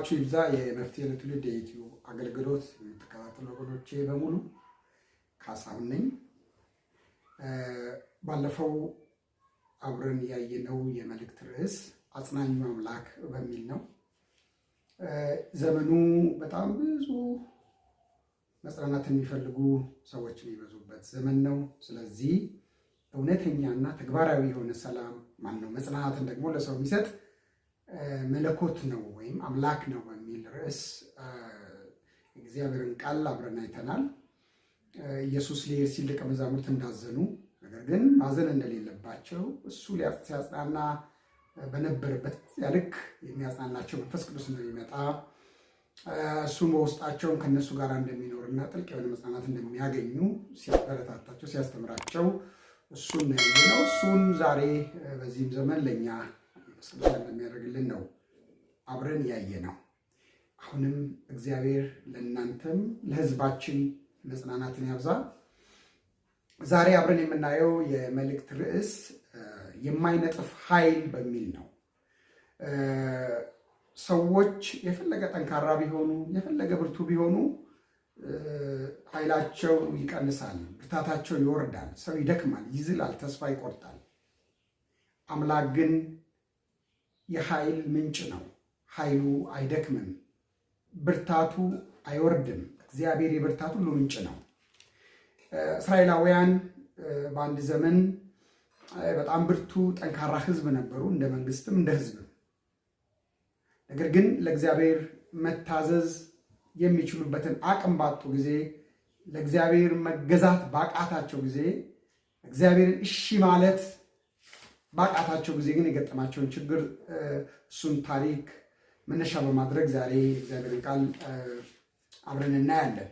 ሰላማችሁ ይብዛ። የመፍትሄ ለትውልድ የዩቲዩብ አገልግሎት የምትከታተሉ ወገኖቼ በሙሉ ካሳሁን ነኝ። ባለፈው አብረን ያየነው የመልእክት ርዕስ አጽናኙ አምላክ በሚል ነው። ዘመኑ በጣም ብዙ መጽናናት የሚፈልጉ ሰዎች የሚበዙበት ዘመን ነው። ስለዚህ እውነተኛና ተግባራዊ የሆነ ሰላም ማነው መጽናናትን ደግሞ ለሰው የሚሰጥ መለኮት ነው ወይም አምላክ ነው በሚል ርዕስ እግዚአብሔርን ቃል አብረን አይተናል። ኢየሱስ ሊሄድ ሲል ደቀ መዛሙርት እንዳዘኑ፣ ነገር ግን ማዘን እንደሌለባቸው እሱ ሲያጽናና በነበረበት ልክ የሚያጽናናቸው መንፈስ ቅዱስ እንደሚመጣ እሱም በውስጣቸውን ከነሱ ጋር እንደሚኖርና ጥልቅ የሆነ መጽናናት እንደሚያገኙ ሲያበረታታቸው ሲያስተምራቸው እሱን ነው። እሱን ዛሬ በዚህም ዘመን ለእኛ መንፈስ ቅዱስ እንደሚያደርግልን ነው አብረን ያየ ነው። አሁንም እግዚአብሔር ለእናንተም ለሕዝባችን መጽናናትን ያብዛ። ዛሬ አብረን የምናየው የመልእክት ርዕስ የማይነጥፍ ኃይል በሚል ነው። ሰዎች የፈለገ ጠንካራ ቢሆኑ የፈለገ ብርቱ ቢሆኑ ኃይላቸው ይቀንሳል፣ ብርታታቸው ይወርዳል፣ ሰው ይደክማል፣ ይዝላል፣ ተስፋ ይቆርጣል። አምላክ ግን የኃይል ምንጭ ነው። ኃይሉ አይደክምም፣ ብርታቱ አይወርድም። እግዚአብሔር የብርታት ሁሉ ምንጭ ነው። እስራኤላውያን በአንድ ዘመን በጣም ብርቱ ጠንካራ ሕዝብ ነበሩ፣ እንደ መንግስትም እንደ ሕዝብ። ነገር ግን ለእግዚአብሔር መታዘዝ የሚችሉበትን አቅም ባጡ ጊዜ፣ ለእግዚአብሔር መገዛት ባቃታቸው ጊዜ፣ እግዚአብሔርን እሺ ማለት ባቃታቸው ጊዜ ግን የገጠማቸውን ችግር እሱን ታሪክ መነሻ በማድረግ ዛሬ እግዚአብሔርን ቃል አብረን እናያለን።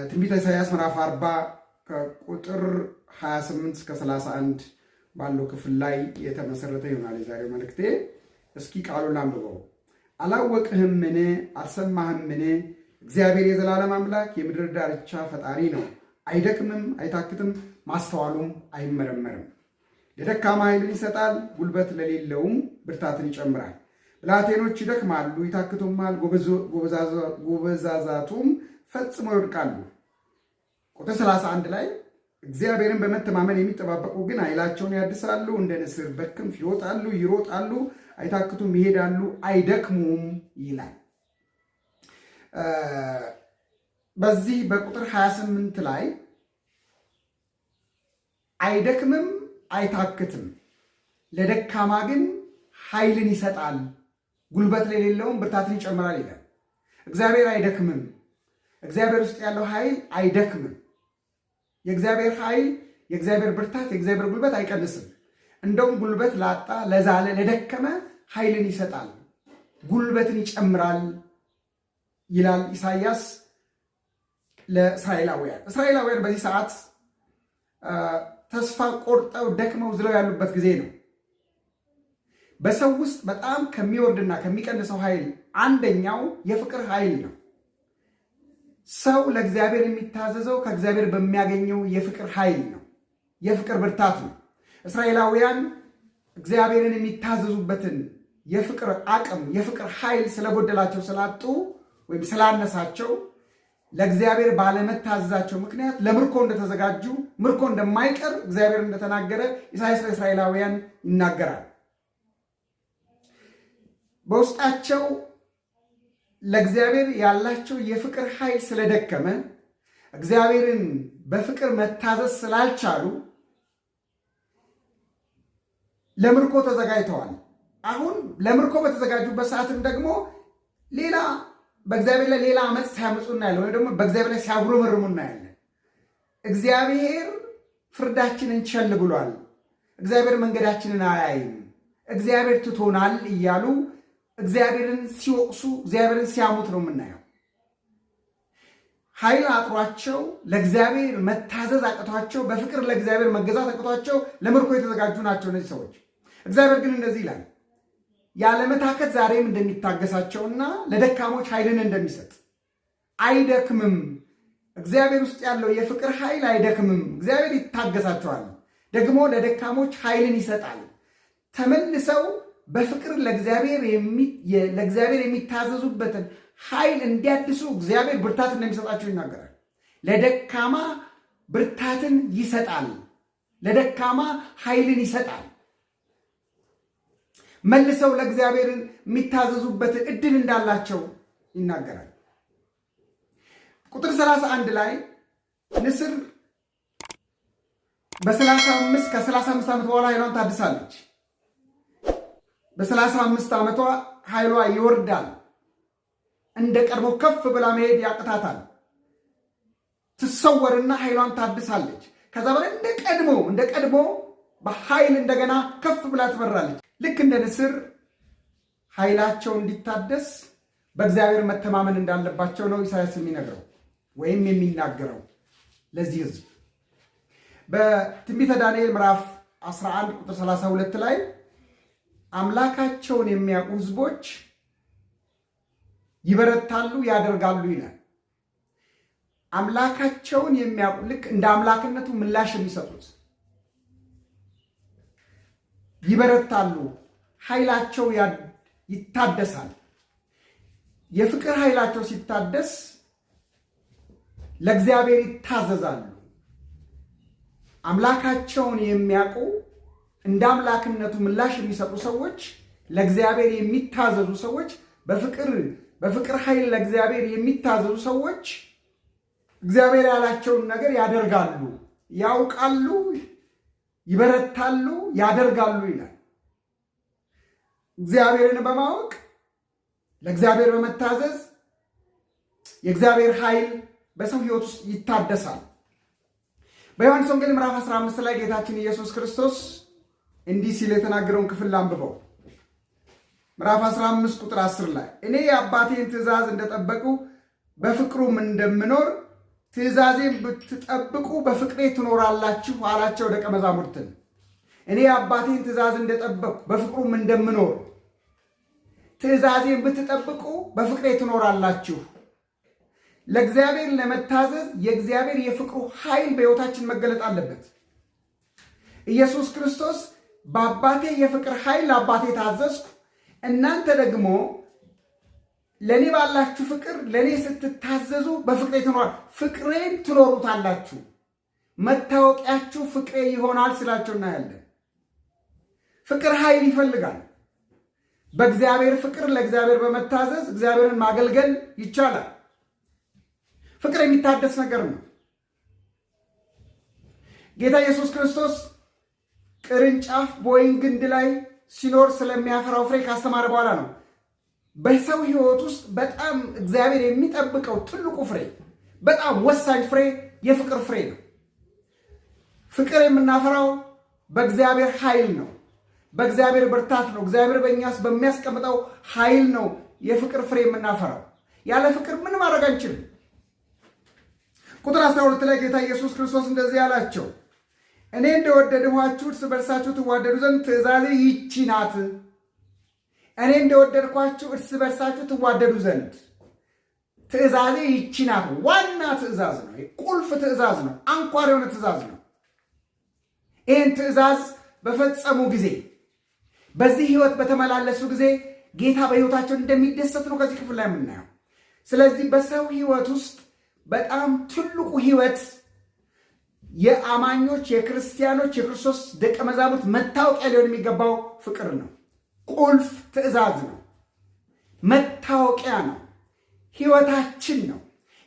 ትንቢተ ኢሳይያስ ምዕራፍ 40 ከቁጥር 28 እስከ 31 ባለው ክፍል ላይ የተመሰረተ ይሆናል የዛሬው መልእክቴ። እስኪ ቃሉን አንብበው። አላወቅህምን? አልሰማህምን? እግዚአብሔር የዘላለም አምላክ የምድር ዳርቻ ፈጣሪ ነው። አይደክምም፣ አይታክትም፣ ማስተዋሉም አይመረመርም። ለደካማ ኃይልን ይሰጣል፣ ጉልበት ለሌለውም ብርታትን ይጨምራል። ብላቴኖች ይደክማሉ፣ ይታክቱማል፣ ጎበዛዛቱም ፈጽመው ይወድቃሉ። ቁጥር 31 ላይ እግዚአብሔርን በመተማመን የሚጠባበቁ ግን ኃይላቸውን ያድሳሉ፣ እንደ ንስር በክንፍ ይወጣሉ፣ ይሮጣሉ፣ አይታክቱም፣ ይሄዳሉ፣ አይደክሙም ይላል። በዚህ በቁጥር 28 ላይ አይደክምም፣ አይታክትም፣ ለደካማ ግን ኃይልን ይሰጣል፣ ጉልበት ለሌለውም ብርታትን ይጨምራል ይላል። እግዚአብሔር አይደክምም። እግዚአብሔር ውስጥ ያለው ኃይል አይደክምም። የእግዚአብሔር ኃይል፣ የእግዚአብሔር ብርታት፣ የእግዚአብሔር ጉልበት አይቀንስም። እንደውም ጉልበት ላጣ፣ ለዛለ፣ ለደከመ ኃይልን ይሰጣል፣ ጉልበትን ይጨምራል ይላል ኢሳይያስ ለእስራኤላውያን። እስራኤላውያን በዚህ ሰዓት ተስፋ ቆርጠው ደክመው ዝለው ያሉበት ጊዜ ነው። በሰው ውስጥ በጣም ከሚወርድና ከሚቀንሰው ኃይል አንደኛው የፍቅር ኃይል ነው። ሰው ለእግዚአብሔር የሚታዘዘው ከእግዚአብሔር በሚያገኘው የፍቅር ኃይል ነው፣ የፍቅር ብርታት ነው። እስራኤላውያን እግዚአብሔርን የሚታዘዙበትን የፍቅር አቅም፣ የፍቅር ኃይል ስለጎደላቸው፣ ስላጡ ወይም ስላነሳቸው ለእግዚአብሔር ባለመታዘዛቸው ምክንያት ለምርኮ እንደተዘጋጁ፣ ምርኮ እንደማይቀር እግዚአብሔር እንደተናገረ ኢሳይያስ ለእስራኤላውያን ይናገራል። በውስጣቸው ለእግዚአብሔር ያላቸው የፍቅር ኃይል ስለደከመ፣ እግዚአብሔርን በፍቅር መታዘዝ ስላልቻሉ ለምርኮ ተዘጋጅተዋል። አሁን ለምርኮ በተዘጋጁበት ሰዓትም ደግሞ ሌላ በእግዚአብሔር ላይ ሌላ ዓመፅ ሲያመፁ እናያለን፣ ወይም ደግሞ በእግዚአብሔር ላይ ሲያጉረመርሙ እናያለን። እግዚአብሔር ፍርዳችንን ቸል ብሏል፣ እግዚአብሔር መንገዳችንን አያይም፣ እግዚአብሔር ትቶናል እያሉ እግዚአብሔርን ሲወቅሱ፣ እግዚአብሔርን ሲያሙት ነው የምናየው። ኃይል አጥሯቸው ለእግዚአብሔር መታዘዝ አቅቷቸው፣ በፍቅር ለእግዚአብሔር መገዛት አቅቷቸው ለምርኮ የተዘጋጁ ናቸው እነዚህ ሰዎች። እግዚአብሔር ግን እንደዚህ ይላል፣ ያለመታከት ዛሬም እንደሚታገሳቸውና ለደካሞች ኃይልን እንደሚሰጥ። አይደክምም። እግዚአብሔር ውስጥ ያለው የፍቅር ኃይል አይደክምም። እግዚአብሔር ይታገሳቸዋል፣ ደግሞ ለደካሞች ኃይልን ይሰጣል። ተመልሰው በፍቅር ለእግዚአብሔር የሚታዘዙበትን ኃይል እንዲያድሱ እግዚአብሔር ብርታት እንደሚሰጣቸው ይናገራል። ለደካማ ብርታትን ይሰጣል፣ ለደካማ ኃይልን ይሰጣል። መልሰው ለእግዚአብሔር የሚታዘዙበትን እድል እንዳላቸው ይናገራል። ቁጥር 31 ላይ ንስር ከ35 ዓመት በኋላ ኃይሏን ታድሳለች። በ35 ዓመቷ ኃይሏ ይወርዳል። እንደ ቀድሞ ከፍ ብላ መሄድ ያቅታታል። ትሰወርና ኃይሏን ታድሳለች። ከዛ በላይ እንደ ቀድሞ በኃይል እንደገና ከፍ ብላ ትበራለች። ልክ እንደ ንስር ኃይላቸው እንዲታደስ በእግዚአብሔር መተማመን እንዳለባቸው ነው ኢሳያስ የሚነግረው ወይም የሚናገረው ለዚህ ሕዝብ። በትንቢተ ዳንኤል ምዕራፍ 11 ቁጥር 32 ላይ አምላካቸውን የሚያውቁ ሕዝቦች ይበረታሉ፣ ያደርጋሉ ይላል። አምላካቸውን የሚያውቁ ልክ እንደ አምላክነቱ ምላሽ የሚሰጡት ይበረታሉ፣ ኃይላቸው ይታደሳል። የፍቅር ኃይላቸው ሲታደስ ለእግዚአብሔር ይታዘዛሉ። አምላካቸውን የሚያውቁ እንደ አምላክነቱ ምላሽ የሚሰጡ ሰዎች፣ ለእግዚአብሔር የሚታዘዙ ሰዎች፣ በፍቅር ኃይል ለእግዚአብሔር የሚታዘዙ ሰዎች እግዚአብሔር ያላቸውን ነገር ያደርጋሉ፣ ያውቃሉ፣ ይበረታሉ፣ ያደርጋሉ ይላል። እግዚአብሔርን በማወቅ ለእግዚአብሔር በመታዘዝ የእግዚአብሔር ኃይል በሰው ሕይወት ውስጥ ይታደሳል። በዮሐንስ ወንጌል ምዕራፍ 15 ላይ ጌታችን ኢየሱስ ክርስቶስ እንዲህ ሲል የተናገረውን ክፍል ላንብበው። ምዕራፍ 15 ቁጥር 10 ላይ እኔ የአባቴን ትእዛዝ እንደጠበቁ በፍቅሩም እንደምኖር ትእዛዜን ብትጠብቁ በፍቅሬ ትኖራላችሁ አላቸው ደቀ መዛሙርትን። እኔ የአባቴን ትእዛዝ እንደጠበቁ በፍቅሩም እንደምኖር ትእዛዜን ብትጠብቁ በፍቅሬ ትኖራላችሁ። ለእግዚአብሔር ለመታዘዝ የእግዚአብሔር የፍቅሩ ኃይል በሕይወታችን መገለጥ አለበት። ኢየሱስ ክርስቶስ በአባቴ የፍቅር ኃይል ለአባቴ ታዘዝኩ፣ እናንተ ደግሞ ለእኔ ባላችሁ ፍቅር ለእኔ ስትታዘዙ በፍቅሬ ፍቅሬን ትኖሩታላችሁ፣ መታወቂያችሁ ፍቅሬ ይሆናል ስላቸው እናያለን። ፍቅር ኃይል ይፈልጋል። በእግዚአብሔር ፍቅር ለእግዚአብሔር በመታዘዝ እግዚአብሔርን ማገልገል ይቻላል። ፍቅር የሚታደስ ነገር ነው። ጌታ ኢየሱስ ክርስቶስ ቅርንጫፍ በወይን ግንድ ላይ ሲኖር ስለሚያፈራው ፍሬ ካስተማረ በኋላ ነው በሰው ሕይወት ውስጥ በጣም እግዚአብሔር የሚጠብቀው ትልቁ ፍሬ፣ በጣም ወሳኝ ፍሬ የፍቅር ፍሬ ነው። ፍቅር የምናፈራው በእግዚአብሔር ኃይል ነው፣ በእግዚአብሔር ብርታት ነው። እግዚአብሔር በእኛስ በሚያስቀምጠው ኃይል ነው የፍቅር ፍሬ የምናፈራው። ያለ ፍቅር ምን ማድረግ አንችልም። ቁጥር 12 ላይ ጌታ ኢየሱስ ክርስቶስ እንደዚህ አላቸው፣ እኔ እንደወደድኋችሁ እርስ በርሳችሁ ትዋደዱ ዘንድ ትእዛዜ ይቺ ናት። እኔ እንደወደድኳችሁ እርስ በርሳችሁ ትዋደዱ ዘንድ ትእዛዜ ይቺ ናት። ዋና ትእዛዝ ነው። ቁልፍ ትእዛዝ ነው። አንኳር የሆነ ትእዛዝ ነው። ይህን ትእዛዝ በፈጸሙ ጊዜ፣ በዚህ ህይወት በተመላለሱ ጊዜ ጌታ በህይወታቸው እንደሚደሰት ነው ከዚህ ክፍል ላይ የምናየው። ስለዚህ በሰው ህይወት ውስጥ በጣም ትልቁ ህይወት የአማኞች የክርስቲያኖች የክርስቶስ ደቀ መዛሙርት መታወቂያ ሊሆን የሚገባው ፍቅር ነው። ቁልፍ ትእዛዝ ነው። መታወቂያ ነው። ህይወታችን ነው።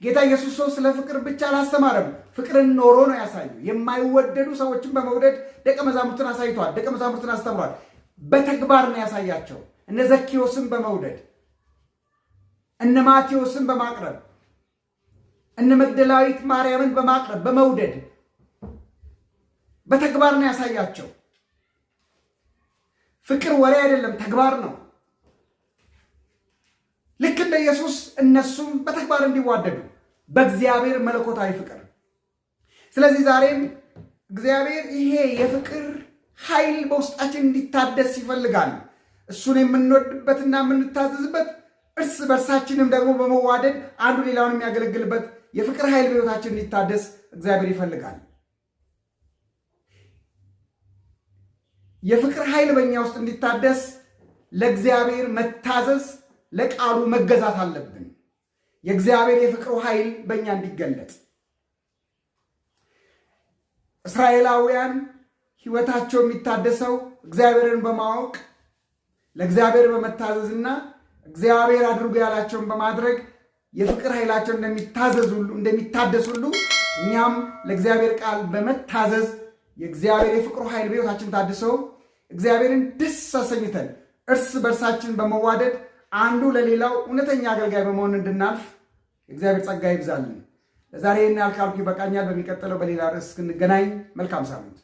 ጌታ ኢየሱስ ስለ ፍቅር ብቻ አላስተማረም፣ ፍቅርን ኖሮ ነው ያሳየው። የማይወደዱ ሰዎችን በመውደድ ደቀ መዛሙርትን አሳይቷል። ደቀ መዛሙርትን አስተምሯል። በተግባር ነው ያሳያቸው። እነ ዘኪዮስን በመውደድ እነ ማቴዎስን በማቅረብ እነ መግደላዊት ማርያምን በማቅረብ በመውደድ በተግባር ነው ያሳያቸው። ፍቅር ወሬ አይደለም፣ ተግባር ነው። ልክ እንደ ኢየሱስ እነሱም በተግባር እንዲዋደዱ በእግዚአብሔር መለኮታዊ ፍቅር። ስለዚህ ዛሬም እግዚአብሔር ይሄ የፍቅር ኃይል በውስጣችን እንዲታደስ ይፈልጋል። እሱን የምንወድበትና የምንታዘዝበት፣ እርስ በርሳችንም ደግሞ በመዋደድ አንዱ ሌላውን የሚያገለግልበት የፍቅር ኃይል በሕይወታችን እንዲታደስ እግዚአብሔር ይፈልጋል። የፍቅር ኃይል በእኛ ውስጥ እንዲታደስ ለእግዚአብሔር መታዘዝ፣ ለቃሉ መገዛት አለብን። የእግዚአብሔር የፍቅሩ ኃይል በእኛ እንዲገለጥ እስራኤላውያን ሕይወታቸው የሚታደሰው እግዚአብሔርን በማወቅ ለእግዚአብሔር በመታዘዝና እግዚአብሔር አድርጎ ያላቸውን በማድረግ የፍቅር ኃይላቸው እንደሚታደስ ሁሉ እኛም ለእግዚአብሔር ቃል በመታዘዝ የእግዚአብሔር የፍቅሩ ኃይል በሕይወታችን ታድሰው እግዚአብሔርን ደስ አሰኝተን እርስ በርሳችን በመዋደድ አንዱ ለሌላው እውነተኛ አገልጋይ በመሆን እንድናልፍ እግዚአብሔር ጸጋ ይብዛልን። ለዛሬ ይህን ያልካልኩ ይበቃኛል። በሚቀጥለው በሌላ ርዕስ እስክንገናኝ መልካም ሳምንት